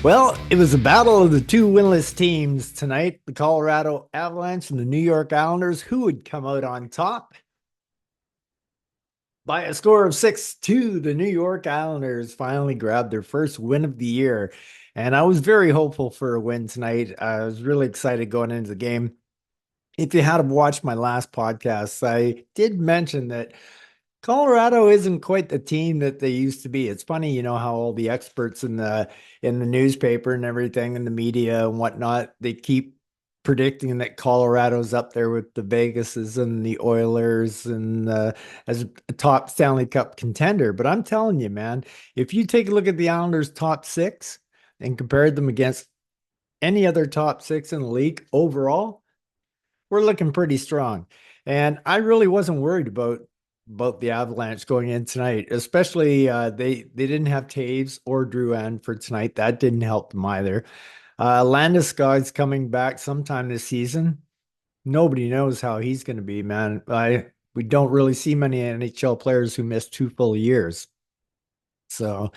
Well, it was a battle of the two winless teams tonight, the Colorado Avalanche and the New York Islanders. Who would come out on top? By a score of 6-2, the New York Islanders finally grabbed their first win of the year. And I was very hopeful for a win tonight. I was really excited going into the game. If you had watched my last podcast, I did mention that Colorado isn't quite the team that they used to be. It's funny, how all the experts in the newspaper and everything and the media and whatnot, they keep predicting that Colorado's up there with the Vegases and the Oilers and as a top Stanley Cup contender. But I'm telling you, man, if you take a look at the Islanders' top six and compare them against any other top six in the league overall, we're looking pretty strong. And I really wasn't worried about the Avalanche going in tonight, especially they didn't have Taves or Drouin for tonight. That didn't help them either. Landeskog's coming back sometime this season. Nobody knows how he's going to be, man. We don't really see many NHL players who miss 2 full years. So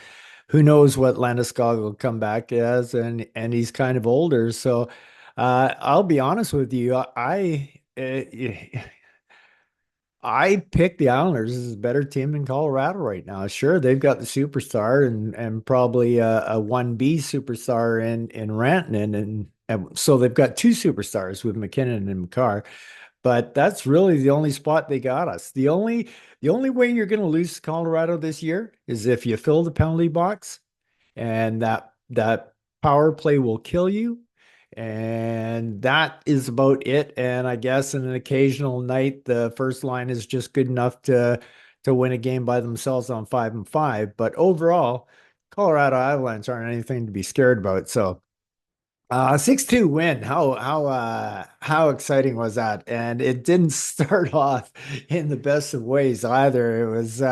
who knows what Landeskog will come back as, and he's kind of older. So I'll be honest with you, I pick the Islanders as a better team than Colorado right now. Sure, they've got the superstar and probably a 1B superstar in Rantanen, and so they've got two superstars with McKinnon and McCarr. But that's really the only spot they got us. The only way you're going to lose to Colorado this year is if you fill the penalty box, and that power play will kill you. And that is about it. And I guess in an occasional night, the first line is just good enough to win a game by themselves on 5-5. But overall, Colorado Avalanche aren't anything to be scared about. So 6-2 win. How exciting was that? And it didn't start off in the best of ways either. It was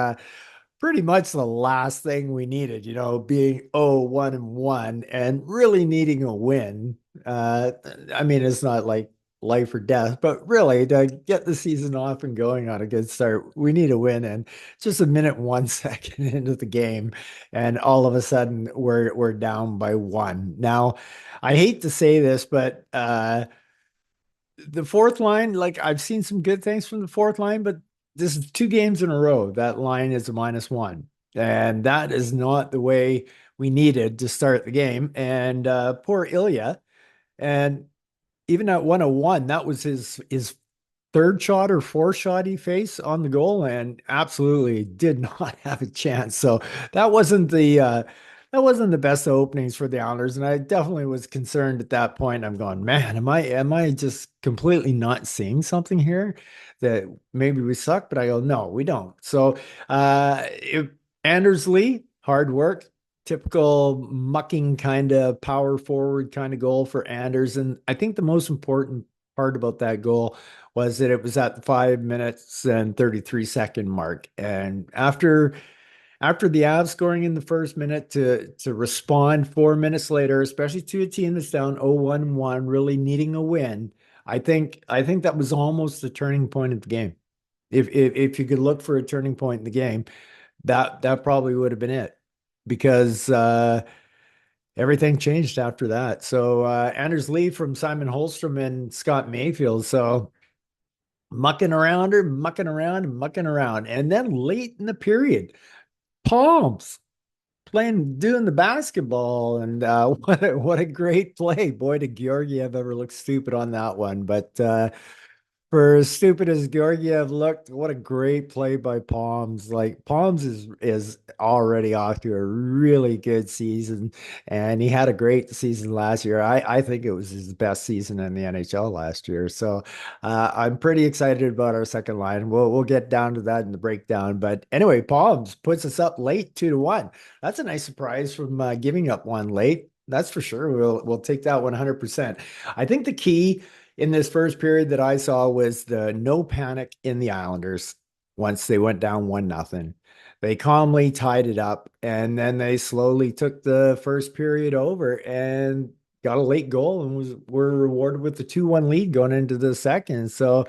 pretty much the last thing we needed, being 1-1 and really needing a win. I mean, it's not like life or death, but really to get the season off and going on a good start, we need a win. And just a minute, 1 second into the game, and all of a sudden we're down by one. Now, I hate to say this, but the fourth line, like I've seen some good things from the fourth line, but this is 2 games in a row. That line is a -1. And that is not the way we needed to start the game. And poor Ilya. And even at 101, that was his third shot or fourth shot he faced on the goal and absolutely did not have a chance. So that wasn't the best openings for the Islanders. And I definitely was concerned at that point. I'm going, man, am I just completely not seeing something here that maybe we suck? But I go, no, we don't. So Anders Lee, hard work, typical mucking kind of power forward kind of goal for Anders. And I think the most important part about that goal was that it was at the 5 minutes and 33-second mark. And after the Avs scoring in the first minute to respond 4 minutes later, especially to a team that's down 0-1-1, really needing a win, I think that was almost the turning point of the game. If you could look for a turning point in the game, that probably would have been it, because everything changed after that. So Anders Lee from Simon Holstrom and Scott Mayfield. So mucking around or mucking around and mucking around. And then late in the period, Palms doing the basketball. And what a great play. Boy, did Georgiev ever look stupid on that one. But for as stupid as Georgiev looked, what a great play by Palms. Like Palms is already off to a really good season, and he had a great season last year. I think it was his best season in the NHL last year. So I'm pretty excited about our second line. We'll get down to that in the breakdown. But anyway, Palms puts us up late 2-1. That's a nice surprise from giving up one late. That's for sure. We'll take that 100%. I think the key in this first period that I saw was the no panic in the Islanders once they went down 1-0. They calmly tied it up, and then they slowly took the first period over and got a late goal and were rewarded with the 2-1 lead going into the second. So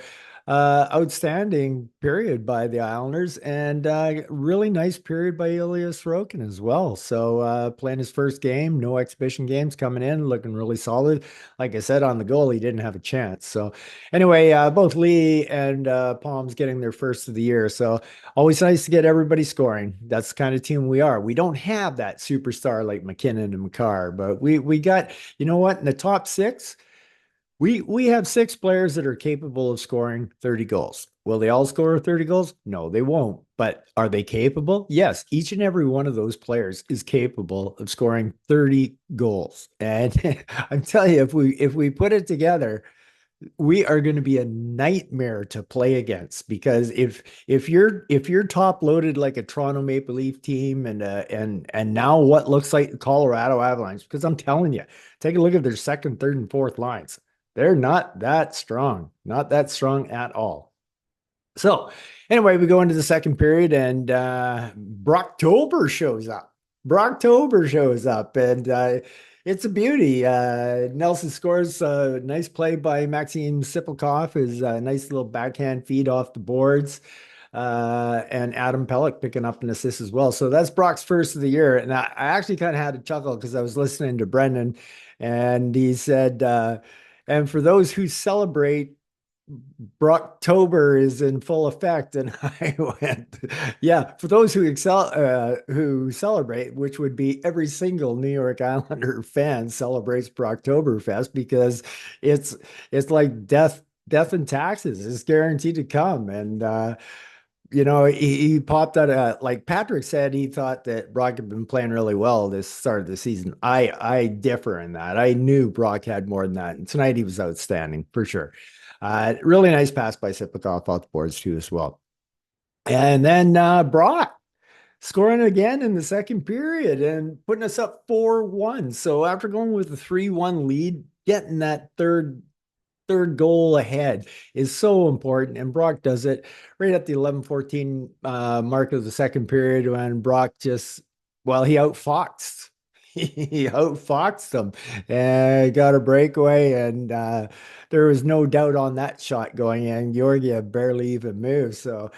Outstanding period by the Islanders and really nice period by Ilya Sorokin as well. So playing his first game, no exhibition games coming in, looking really solid. Like I said, on the goal, he didn't have a chance. So anyway, both Lee and Palms getting their first of the year. So always nice to get everybody scoring. That's the kind of team we are. We don't have that superstar like McKinnon and Makar, but we got, you know what, in the top six. We have six players that are capable of scoring 30 goals. Will they all score 30 goals? No, they won't. But are they capable? Yes, each and every one of those players is capable of scoring 30 goals. And I'm telling you, if we put it together, we are going to be a nightmare to play against because if you're top loaded like a Toronto Maple Leaf team and now what looks like the Colorado Avalanche, because I'm telling you, take a look at their second, third, and fourth lines. They're not that strong at all. So anyway, we go into the second period and Brocktober shows up. Brocktober shows up and it's a beauty. Nelson scores a nice play by Maxim Sipilkov, his nice little backhand feed off the boards. And Adam Pelech picking up an assist as well. So that's Brock's first of the year. And I actually kind of had a chuckle because I was listening to Brendan and he said, and for those who celebrate, Brocktober is in full effect, and I went, yeah. For those who celebrate, which would be every single New York Islander fan celebrates Brocktoberfest because it's it's like death and taxes. It's guaranteed to come, and he popped out. Like Patrick said, he thought that Brock had been playing really well this start of the season. I differ in that. I knew Brock had more than that, and tonight he was outstanding for sure. Really nice pass by Sipakov off the boards too as well. And then Brock scoring again in the second period and putting us up 4-1. So after going with the 3-1 lead, getting that third goal ahead is so important. And Brock does it right at the 11:14 mark of the second period when Brock just, well, he outfoxed. He outfoxed them and got a breakaway. And there was no doubt on that shot going in. Georgiev barely even moved. So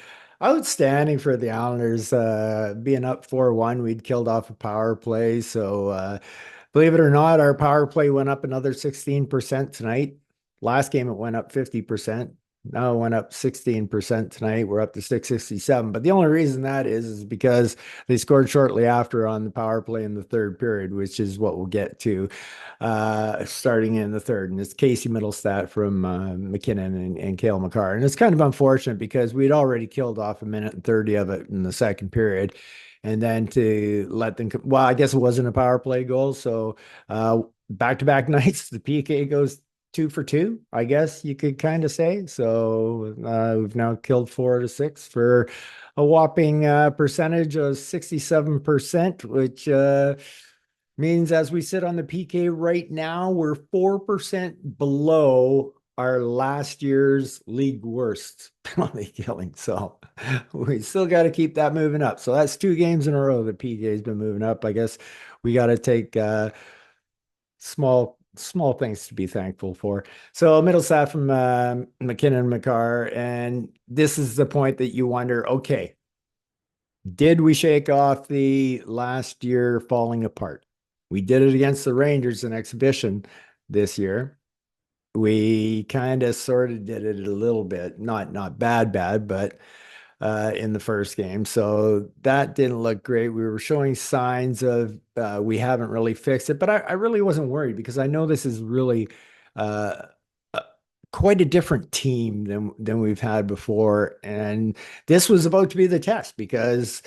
outstanding for the Islanders, being up 4-1. We'd killed off a power play. So believe it or not, our power play went up another 16% tonight. Last game, it went up 50%. Now it went up 16% tonight. We're up to 667. But the only reason that is because they scored shortly after on the power play in the third period, which is what we'll get to starting in the third. And it's Casey Middlestat from McKinnon and Cale Makar. And it's kind of unfortunate because we'd already killed off a minute and 30 of it in the second period. And then to let them, well, I guess it wasn't a power play goal. So back-to-back nights, the PK goes 2 for 2, I guess you could kind of say. So we've now killed 4 to 6 for a whopping percentage of 67%, which means as we sit on the PK right now, we're 4% below our last year's league worst penalty killing. So we still got to keep that moving up. So that's 2 games in a row that PK has been moving up. I guess we got to take small things to be thankful for. So Middlestat from McKinnon and Makar, and this is the point that you wonder, okay, did we shake off the last year falling apart? We did it against the Rangers in exhibition this year. We kind of sort of did it a little bit, not bad, but in the first game. So that didn't look great. We were showing signs of we haven't really fixed it, but I really wasn't worried because I know this is really uh, uh, quite a different team than we've had before. And this was about to be the test because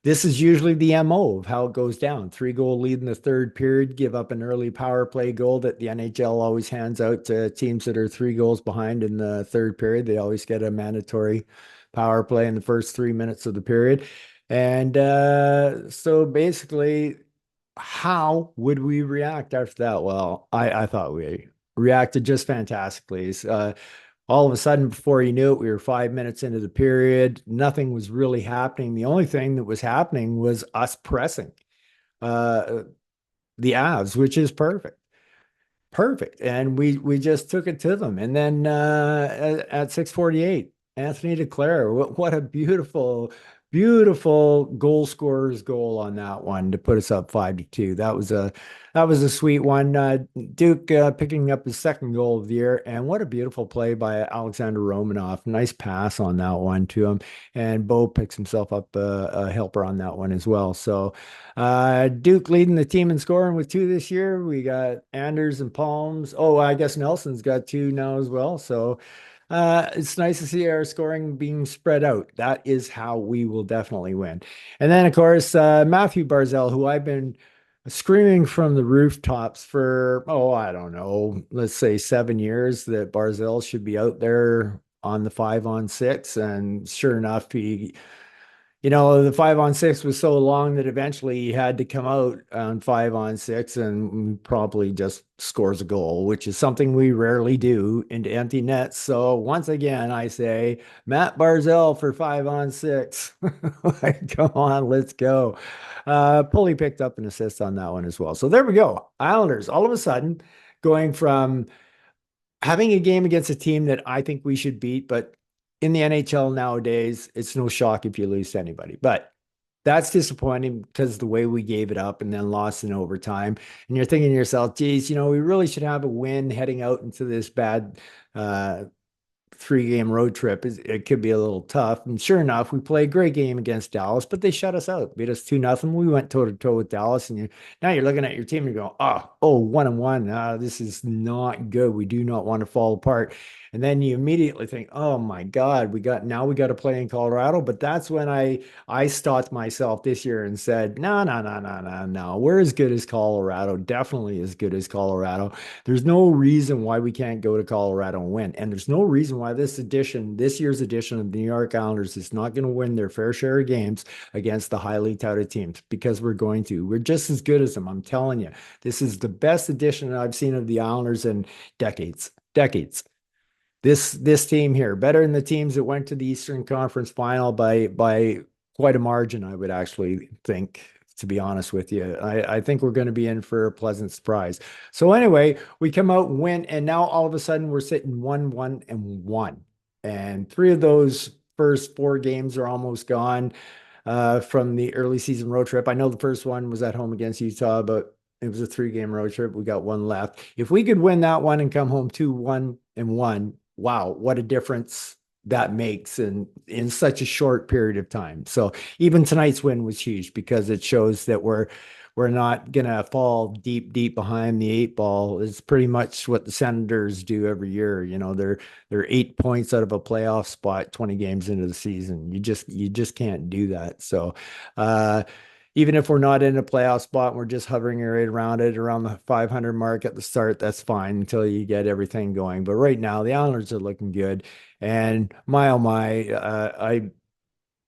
this is usually the MO of how it goes down. 3 goal lead in the third period, give up an early power play goal that the NHL always hands out to teams that are 3 goals behind in the third period. They always get a mandatory power play in the first 3 minutes of the period. And so basically, how would we react after that? Well, I thought we reacted just fantastically. All of a sudden, before you knew it, we were 5 minutes into the period. Nothing was really happening. The only thing that was happening was us pressing uh, the Avs, which is perfect. Perfect. And we just took it to them. And then at 6:48, Anthony Declare, what a beautiful goal scorer's goal on that one to put us up 5-2. That was a sweet one. Duke picking up his second goal of the year, and what a beautiful play by Alexander Romanov. Nice pass on that one to him. And Bo picks himself up a helper on that one as well. So Duke leading the team in scoring with two this year. We got Anders and Palms. Oh, I guess Nelson's got two now as well. So it's nice to see our scoring being spread out. That is how we will definitely win. And then, of course, Matthew Barzell, who I've been screaming from the rooftops for, oh, I don't know, let's say 7 years that Barzell should be out there on the 5-on-6. And sure enough, the 5-on-6 was so long that eventually he had to come out on 5-on-6 and probably just scores a goal, which is something we rarely do into empty nets. So once again, I say Matt Barzell for 5-on-6. Like, come on, let's go. Pulley picked up an assist on that one as well. So there we go. Islanders all of a sudden going from having a game against a team that I think we should beat, but in the NHL nowadays, it's no shock if you lose to anybody. But that's disappointing because the way we gave it up and then lost in overtime. And you're thinking to yourself, geez, we really should have a win heading out into this bad uh, 3-game road trip. It could be a little tough. And sure enough, we played a great game against Dallas, but they shut us out, beat us 2-0. We went toe to toe with Dallas, and now you're looking at your team and you're going, oh, 1-1. This is not good. We do not want to fall apart. And then you immediately think, oh my God, we got to play in Colorado. But that's when I stopped myself this year and said, no, no, no, no, no, no. We're as good as Colorado, definitely as good as Colorado. There's no reason why we can't go to Colorado and win. And there's no reason why this year's edition of the New York Islanders is not going to win their fair share of games against the highly touted teams, because we're going to. We're just as good as them. I'm telling you, this is the best edition I've seen of the Islanders in decades. Decades. This team here, better than the teams that went to the Eastern Conference Final by quite a margin, I would actually think, to be honest with you. I think we're going to be in for a pleasant surprise. So anyway, we come out and win, and now all of a sudden we're sitting 1-1-1. And three of those first four games are almost gone from the early season road trip. I know the first one was at home against Utah, but it was a 3-game road trip. We got one left. If we could win that one and come home 2-1-1, wow, what a difference that makes in such a short period of time. So even tonight's win was huge because it shows that we're not gonna fall deep behind the 8 ball. It's pretty much what the Senators do every year. They're 8 points out of a playoff spot 20 games into the season. You just can't do that. So even if we're not in a playoff spot, we're just hovering right around it, around the 500 mark at the start. That's fine until you get everything going. But right now, the Islanders are looking good. And my oh my,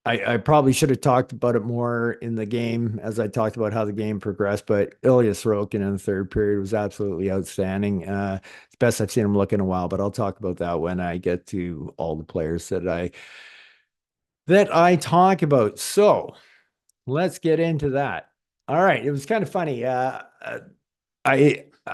I probably should have talked about it more in the game as I talked about how the game progressed. But Ilya Sorokin in the third period was absolutely outstanding. It's best I've seen him look in a while. But I'll talk about that when I get to all the players that I talk about. So. Let's get into that. All right. It was kind of funny. I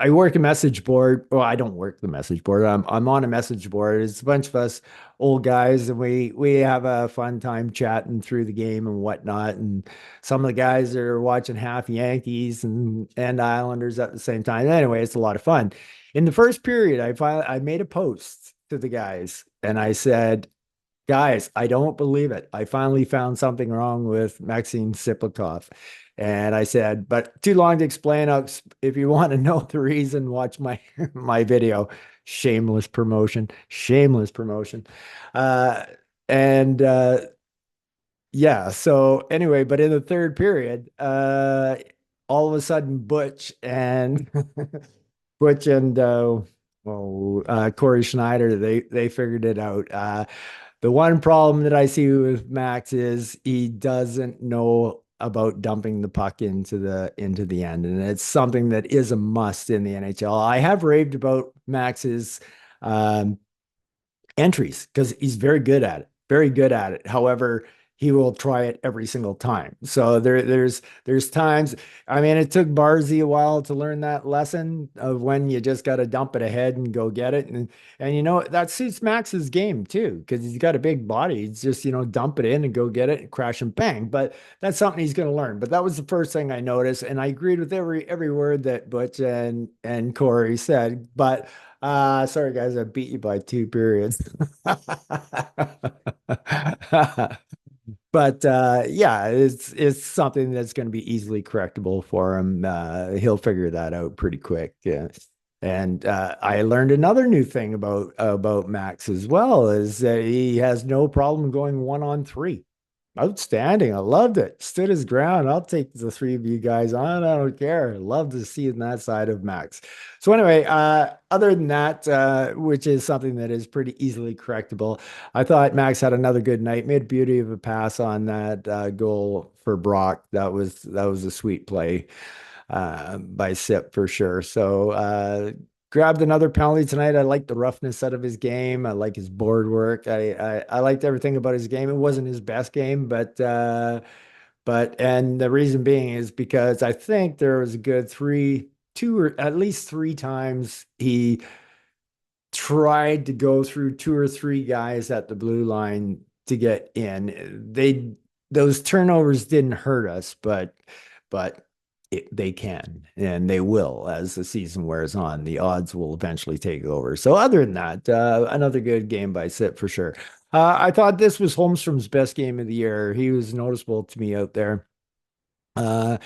work a message board. Well, I don't work the message board. I'm on a message board. It's a bunch of us old guys, and we have a fun time chatting through the game and whatnot. And some of the guys are watching half Yankees and Islanders at the same time. Anyway, it's a lot of fun. In the first period, I made a post to the guys, and I said, guys, I don't believe it. I finally found something wrong with Maxim Siplikov. And I said, but too long to explain. If you want to know the reason, watch my my video. Shameless promotion. Shameless promotion. Uh, and yeah, so anyway, but in the third period, all of a sudden Butch and Corey Schneider, they figured it out. The one problem that I see with Max is he doesn't know about dumping the puck into the end, and it's something that is a must in the NHL. I have raved about Max's um, entries because he's very good at it, very good at it. However, he will try it every single time. So there's times. I mean, it took Barzy a while to learn that lesson of when you just got to dump it ahead and go get it. And that suits Max's game too, because he's got a big body. It's just dump it in and go get it, and crash and bang. But that's something he's going to learn. But that was the first thing I noticed, and I agreed with every word that Butch and Corey said. But sorry guys, I beat you by 2 periods. But yeah, it's something that's going to be easily correctable for him. He'll figure that out pretty quick. Yeah. And I learned another new thing about Max as well is that he has no problem going 1-on-3. Outstanding. I loved it. Stood his ground. I'll take the three of you guys on. I don't care. Love to see that side of Max. So anyway, other than that, which is something that is pretty easily correctable, I thought Max had another good night. Made a beauty of a pass on that goal for Brock. That was a sweet play by Sip for sure. So grabbed another penalty tonight. I like the roughness out of his game. I like his board work. I liked everything about his game. It wasn't his best game, but and the reason being is because I think there was a good two or at least three times he tried to go through two or three guys at the blue line to get in. Those turnovers didn't hurt us, but they can and they will as the season wears on. The odds will eventually take over. So other than that, another good game by Sip for sure. I thought this was Holmstrom's best game of the year. He was noticeable to me out there. Uh,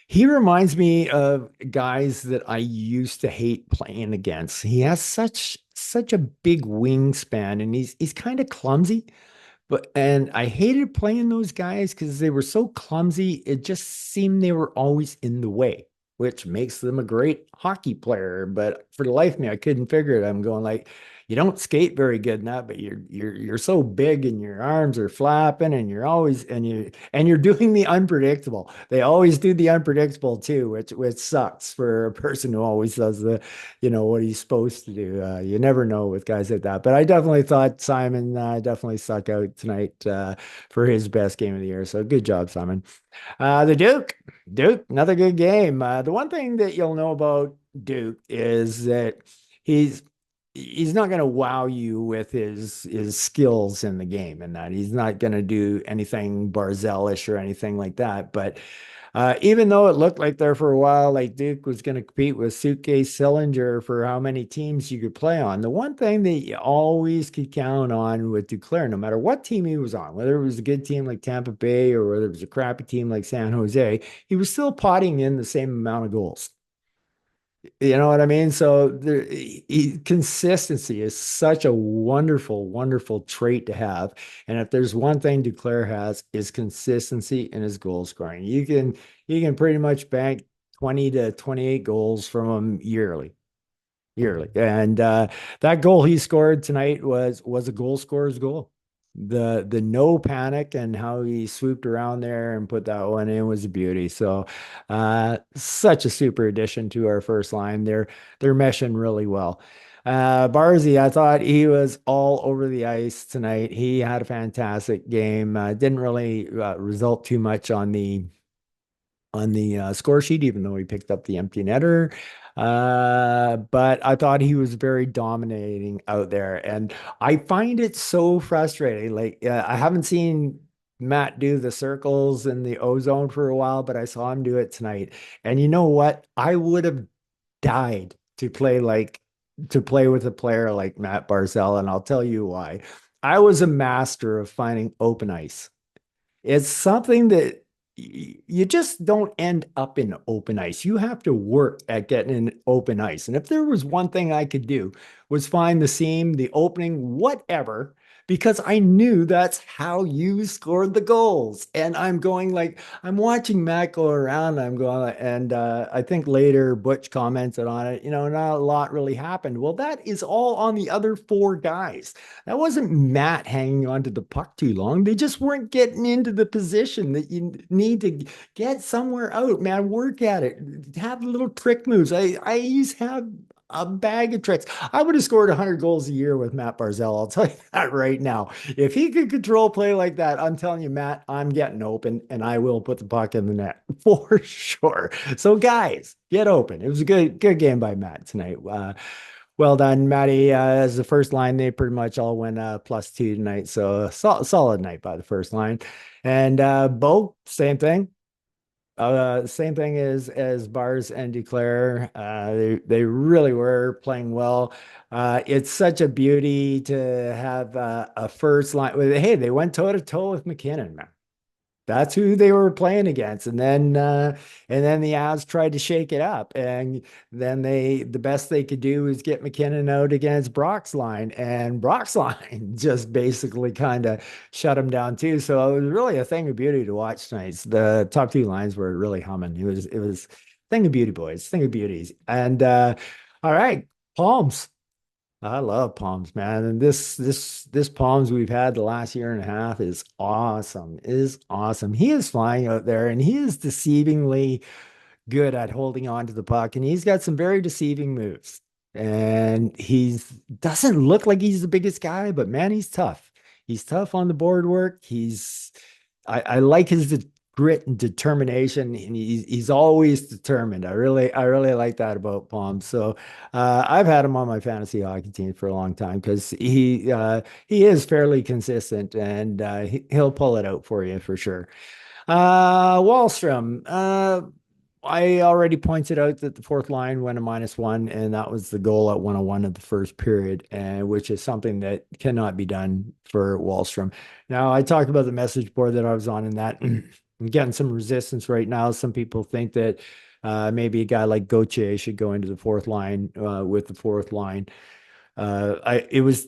he reminds me of guys that I used to hate playing against. He has such a big wingspan, and he's kind of clumsy. And I hated playing those guys because they were so clumsy. It just seemed they were always in the way, which makes them a great hockey player. But for the life of me, I couldn't figure it. I'm going like, you don't skate very good in that, but you're so big and your arms are flapping and you're doing the unpredictable. They always do the unpredictable too, which sucks for a person who always does what he's supposed to do. You never know with guys like that. But I definitely thought Simon definitely stuck out tonight for his best game of the year. So good job, Simon. The Duke, another good game. The one thing that you'll know about Duke is that he's he's not going to wow you with his skills in the game, and that he's not going to do anything Barzell-ish or anything like that. But even though it looked like there for a while, like Duke was going to compete with Suitcase Sillinger for how many teams you could play on, the one thing that you always could count on with Duclair, no matter what team he was on, whether it was a good team like Tampa Bay or whether it was a crappy team like San Jose, he was still potting in the same amount of goals. You know what I mean? So consistency is such a wonderful, wonderful trait to have. And if there's one thing Duclair has, is consistency in his goal scoring. You can pretty much bank 20 to 28 goals from him yearly. And that goal he scored tonight was a goal scorer's goal. The no panic and how he swooped around there and put that one in was a beauty. So such a super addition to our first line. They're meshing really well. Barzy, I thought he was all over the ice tonight. He had a fantastic game. Didn't really result too much on the score sheet, even though he picked up the empty netter. But I thought he was very dominating out there. And I find it so frustrating. Like, I haven't seen Matt do the circles in the ozone for a while, but I saw him do it tonight. And you know what? I would have died to play with a player like Matt Barzell, and I'll tell you why. I was a master of finding open ice. It's something that you just don't end up in open ice. You have to work at getting in open ice. And if there was one thing I could do was find the seam, the opening, whatever, because I knew that's how you scored the goals. And I'm watching Matt go around. I'm going, and I think later Butch commented on it. Not a lot really happened. Well, that is all on the other four guys. That wasn't Matt hanging on to the puck too long. They just weren't getting into the position that you need to get somewhere out, man. Work at it. Have little trick moves. I used to have a bag of tricks. I would have scored 100 goals a year with Matt Barzell. I'll tell you that right now. If he could control play like that, I'm telling you, Matt, I'm getting open and I will put the puck in the net for sure. So, guys, get open. It was a good game by Matt tonight. Well done, Matty. As the first line, they pretty much all went +2 tonight. So, solid night by the first line. And Bo, same thing. Same thing as Bars and Declare. They really were playing well. It's such a beauty to have a first line. Hey, they went toe to toe with McKinnon, man. That's who they were playing against. And then the Avs tried to shake it up. And then the best they could do was get McKinnon out against Brock's line. And Brock's line just basically kind of shut him down too. So it was really a thing of beauty to watch tonight. The top two lines were really humming. It was thing of beauty, boys, thing of beauties. And all right, Palms. I love Palms, man. And this Palms we've had the last year and a half is awesome. Is awesome. He is flying out there and he is deceivingly good at holding on to the puck. And he's got some very deceiving moves. And he's doesn't look like he's the biggest guy, but man, he's tough. He's tough on the board work. I like his grit and determination, and he's always determined. I really like that about Palm. So I've had him on my fantasy hockey team for a long time because he is fairly consistent, and he'll pull it out for you for sure. Wallstrom. I already pointed out that the fourth line went a -1, and that was the goal at 101 of the first period, and which is something that cannot be done for Wallstrom. Now, I talked about the message board that I was on, and that I'm getting some resistance right now. Some people think that maybe a guy like Gauthier should go into the fourth line with the fourth line. It was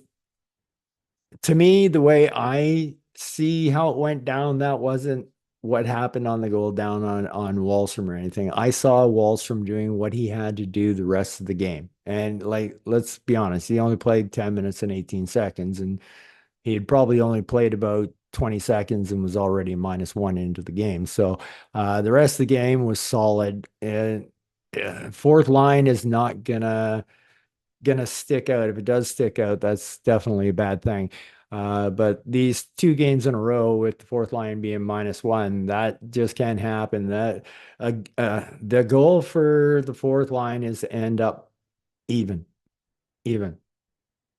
to me, the way I see how it went down, that wasn't what happened on the goal down on Wallstrom or anything. I saw Wallstrom doing what he had to do the rest of the game. And like, let's be honest, he only played 10 minutes and 18 seconds, and he had probably only played about 20 seconds and was already -1 into the game. So the rest of the game was solid. And fourth line is not gonna stick out. If it does stick out, that's definitely a bad thing. But these two games in a row with the fourth line being -1, that just can't happen. The goal for the fourth line is to end up even, even.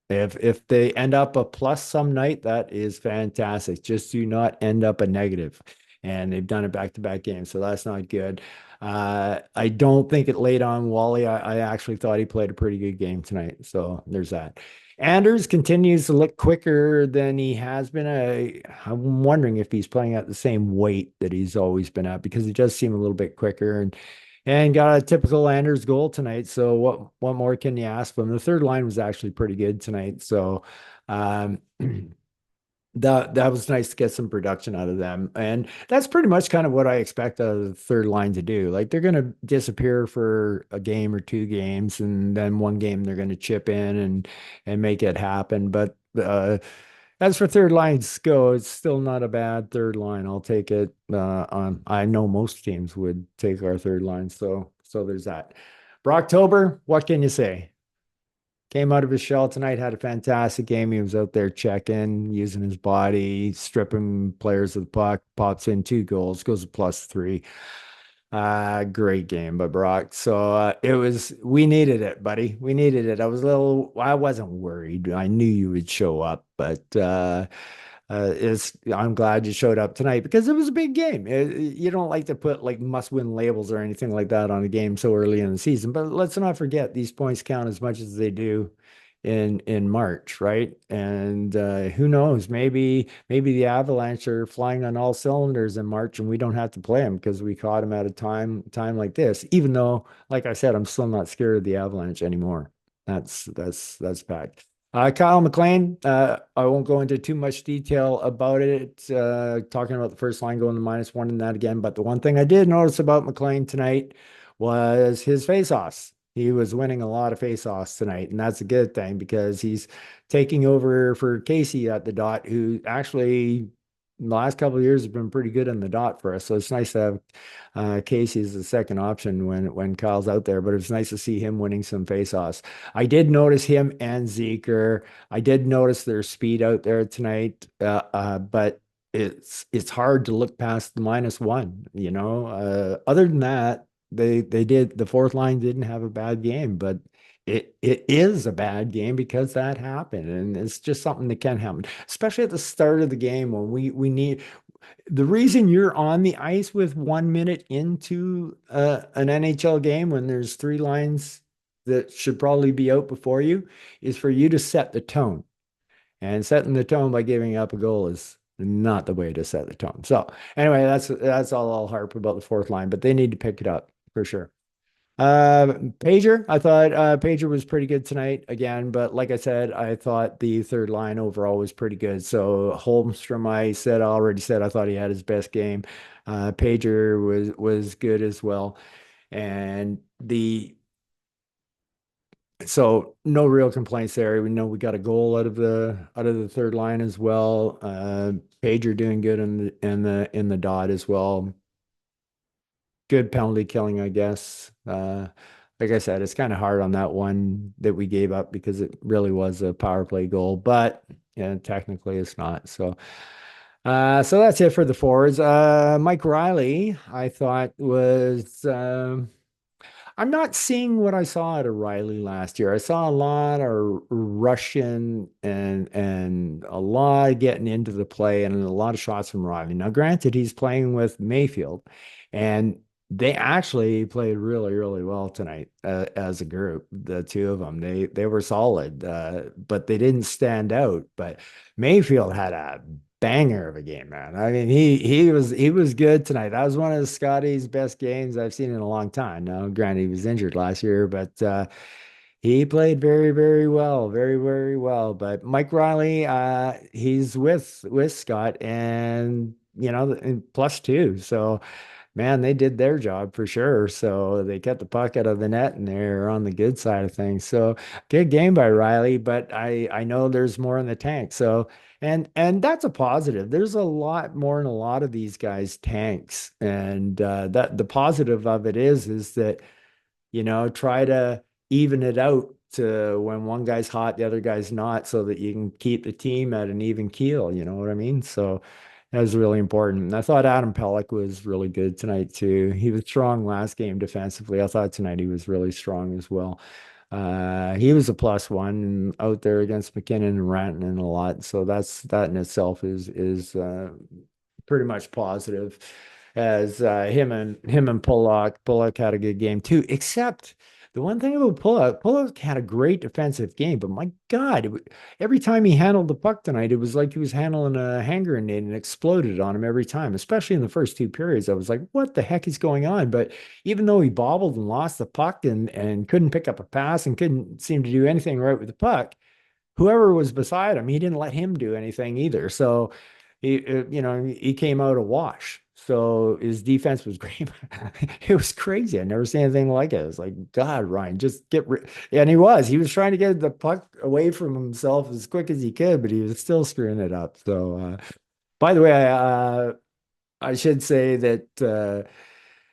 If they end up a plus some night, that is fantastic. Just do not end up a negative. And they've done it back-to-back games, so that's not good. I don't think it laid on Wally. I actually thought he played a pretty good game tonight. So there's that. Anders continues to look quicker than he has been. I'm wondering if he's playing at the same weight that he's always been at because he does seem a little bit quicker and got a typical Anders goal tonight. So what more can you ask for him? The third line was actually pretty good tonight. So um, that was nice to get some production out of them. And that's pretty much kind of what I expect out of the third line to do. Like they're going to disappear for a game or two games, and then one game they're going to chip in and make it happen. But as for third lines go, it's still not a bad third line. I'll take it. I know most teams would take our third line, so there's that. Brocktober, what can you say? Came out of his shell tonight, had a fantastic game. He was out there checking, using his body, stripping players of the puck, pops in 2 goals, goes to +3. Great game by Brock. So we needed it, buddy. We needed it. I wasn't worried. I knew you would show up, but I'm glad you showed up tonight because it was a big game. You don't like to put like must-win labels or anything like that on a game so early in the season, but let's not forget these points count as much as they do in March, right? And who knows? Maybe the Avalanche are flying on all cylinders in March, and we don't have to play them because we caught them at a time like this. Even though, like I said, I'm still not scared of the Avalanche anymore. That's fact. Kyle McLean, I won't go into too much detail about it, talking about the first line going to -1 and that again. But the one thing I did notice about McLean tonight was his face-offs. He was winning a lot of face-offs tonight, and that's a good thing because he's taking over for Casey at the dot, who actually the last couple of years have been pretty good in the dot for us. So it's nice to have Casey as the second option when Kyle's out there. But it's nice to see him winning some faceoffs. I did notice him and Zeker. I did notice their speed out there tonight, but it's hard to look past the -1. Other than that, they did the fourth line didn't have a bad game, but it is a bad game because that happened, and it's just something that can happen, especially at the start of the game when we need the reason you're on the ice with 1 minute into an NHL game when there's three lines that should probably be out before you is for you to set the tone. And setting the tone by giving up a goal is not the way to set the tone. So anyway, that's all I'll harp about the fourth line, but they need to pick it up for sure. Pager, I thought Pager was pretty good tonight again, but like I said, I thought the third line overall was pretty good. So Holmstrom, I already said I thought he had his best game. Pager was good as well, and the so no real complaints there. We know we got a goal out of the third line as well. Pager doing good in the dot as well. Good penalty killing, I guess. Like I said, it's kind of hard on that one that we gave up because it really was a power play goal, but yeah, technically it's not. So that's it for the forwards. Mike Riley, I thought was I'm not seeing what I saw at O'Reilly last year. I saw a lot of rushing and a lot of getting into the play and a lot of shots from Riley. Now, granted, he's playing with Mayfield, and they actually played really, really well tonight as a group. The two of them, they were solid, but they didn't stand out. But Mayfield had a banger of a game, man. I mean, he was good tonight. That was one of Scotty's best games I've seen in a long time. Now, granted, he was injured last year, but he played very, very well, very, very well. But Mike Riley, he's with Scott, and and +2. So man, they did their job for sure. So they kept the puck out of the net and they're on the good side of things. So good game by Riley, but I know there's more in the tank. So and that's a positive. There's a lot more in a lot of these guys' tanks. And that the positive of it is that try to even it out to when one guy's hot, the other guy's not, so that you can keep the team at an even keel. You know what I mean? So that was really important. And I thought Adam Pelech was really good tonight too. He was strong last game defensively. I thought tonight he was really strong as well. He was a +1 out there against McKinnon and Rantanen a lot. So that in itself is pretty much positive as him and Pollock had a good game too. Except the one thing about Pollock had a great defensive game, but my God, every time he handled the puck tonight, it was like he was handling a hand grenade and exploded on him every time. Especially in the first two periods, I was like, "What the heck is going on?" But even though he bobbled and lost the puck and couldn't pick up a pass and couldn't seem to do anything right with the puck, whoever was beside him, he didn't let him do anything either. So he came out a wash. So his defense was great. It was crazy. I never seen anything like it. It was like, God, Ryan, just get rid. And he was trying to get the puck away from himself as quick as he could, but he was still screwing it up. So, by the way, I should say that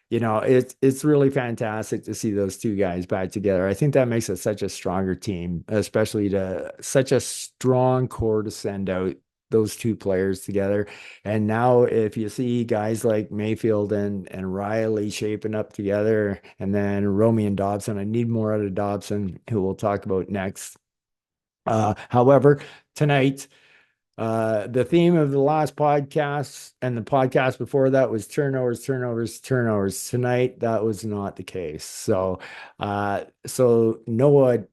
it's really fantastic to see those two guys back together. I think that makes it such a stronger team, especially to such a strong core to send out those two players together. And now if you see guys like Mayfield and Riley shaping up together, and then Romy and Dobson, I need more out of Dobson, who we'll talk about next. However, tonight the theme of the last podcast and the podcast before that was turnovers, turnovers, turnovers. Tonight, that was not the case. So Noah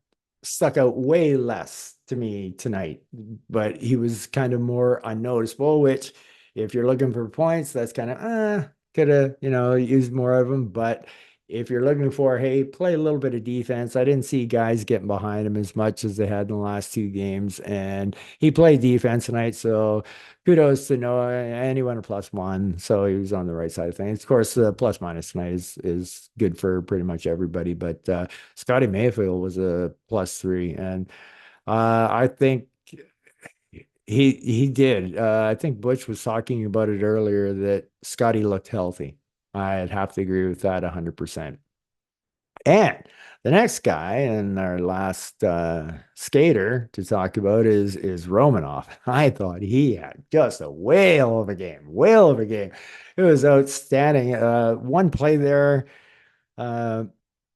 stuck out way less to me tonight, but he was kind of more unnoticeable, which if you're looking for points, that's kind of could have, used more of them. But if you're looking for, hey, play a little bit of defense, I didn't see guys getting behind him as much as they had in the last two games. And he played defense tonight. So kudos to Noah. And he went a +1. So he was on the right side of things. Of course, the plus minus tonight is good for pretty much everybody. But Scotty Mayfield was a +3. And I think He did. I think Butch was talking about it earlier that Scotty looked healthy. I'd have to agree with that 100%. And the next guy and our last skater to talk about is Romanov. I thought he had just a whale of a game, whale of a game. It was outstanding. One play there. Uh,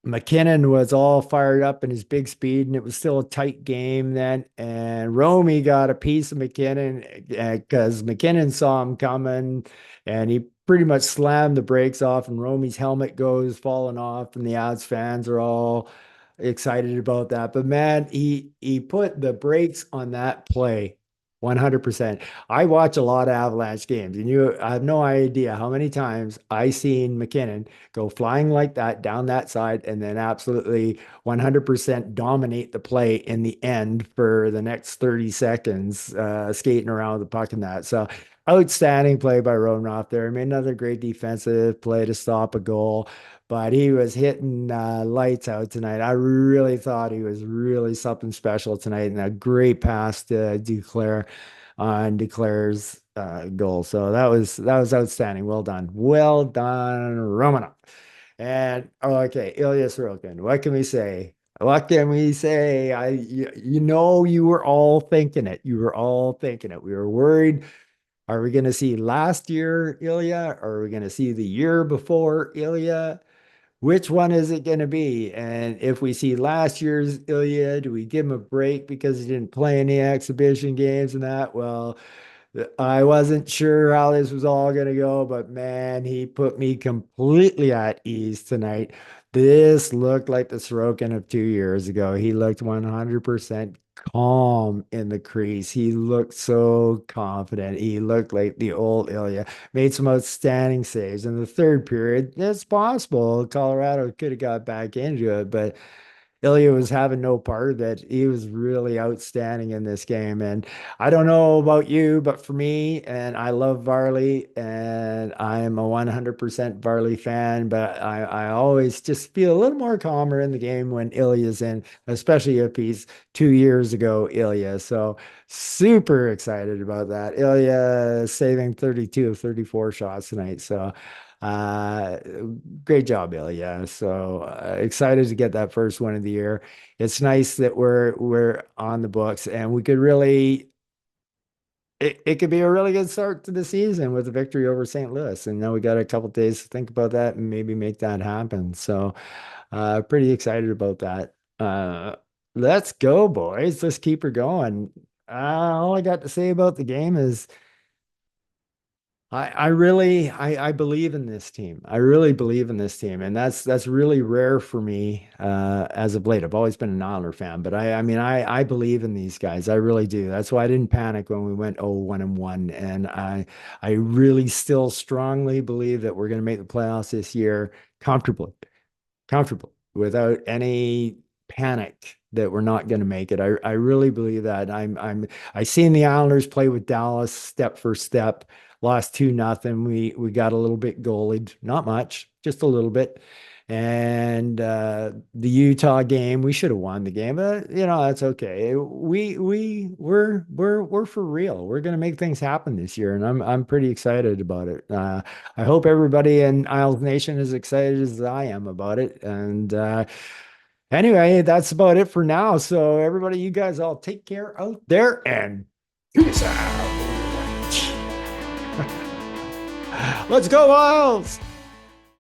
McKinnon was all fired up in his big speed, and it was still a tight game then. And Romy got a piece of McKinnon because McKinnon saw him coming, and he pretty much slammed the brakes off. And Romy's helmet goes falling off, and the Avs fans are all excited about that. But man, he put the brakes on that play 100%. I watch a lot of Avalanche games, and I have no idea how many times I seen McKinnon go flying like that down that side and then absolutely 100% dominate the play in the end for the next 30 seconds, skating around the puck and that. So outstanding play by Romanov there. I mean, another great defensive play to stop a goal, but he was hitting lights out tonight. I really thought he was really something special tonight, and a great pass to Duclair on Duclair's goal. So that was outstanding. Well done, Romanov. And okay, Ilya Sorokin. What can we say? What can we say? You know, you were all thinking it. You were all thinking it. We were worried. Are we going to see last year Ilya? Or are we going to see the year before Ilya? Which one is it going to be? And if we see last year's Ilya, do we give him a break because he didn't play any exhibition games and that? Well, I wasn't sure how this was all going to go, but man, he put me completely at ease tonight. This looked like the Sorokin of 2 years ago. He looked 100% calm in the crease. He looked so confident. He looked like the old Ilya. Made some outstanding saves. In the third period, it's possible Colorado could have got back into it, but Ilya was having no part of it. He was really outstanding in this game. And I don't know about you, but for me, and I love Varley, and I'm a 100% Varley fan, but I always just feel a little more calmer in the game when Ilya's in, especially if he's 2 years ago, Ilya. So super excited about that. Ilya saving 32 of 34 shots tonight. So uh, great job, Ilya. So excited to get that first one of the year. It's nice that we're on the books and we could really it could be a really good start to the season with a victory over St. Louis. And now we got a couple days to think about that and maybe make that happen. So pretty excited about that. Let's go, boys. Let's keep her going. All I got to say about the game is I really I believe in this team. I really believe in this team, and that's really rare for me as of late. I've always been an Islander fan, but I mean I believe in these guys. I really do. That's why I didn't panic when we went 0-1-1, and I really still strongly believe that we're going to make the playoffs this year comfortably, comfortable without any panic that we're not going to make it. I really believe that. I seen the Islanders play with Dallas step for step, lost 2-0. We got a little bit goalied, not much, just a little bit. And the Utah game, we should have won the game, but you know, that's okay. We're for real. We're gonna make things happen this year, and I'm pretty excited about it. I hope everybody in Isles Nation is excited as I am about it. And anyway, that's about it for now. So everybody, you guys all take care out there and peace out. Let's go, Isles!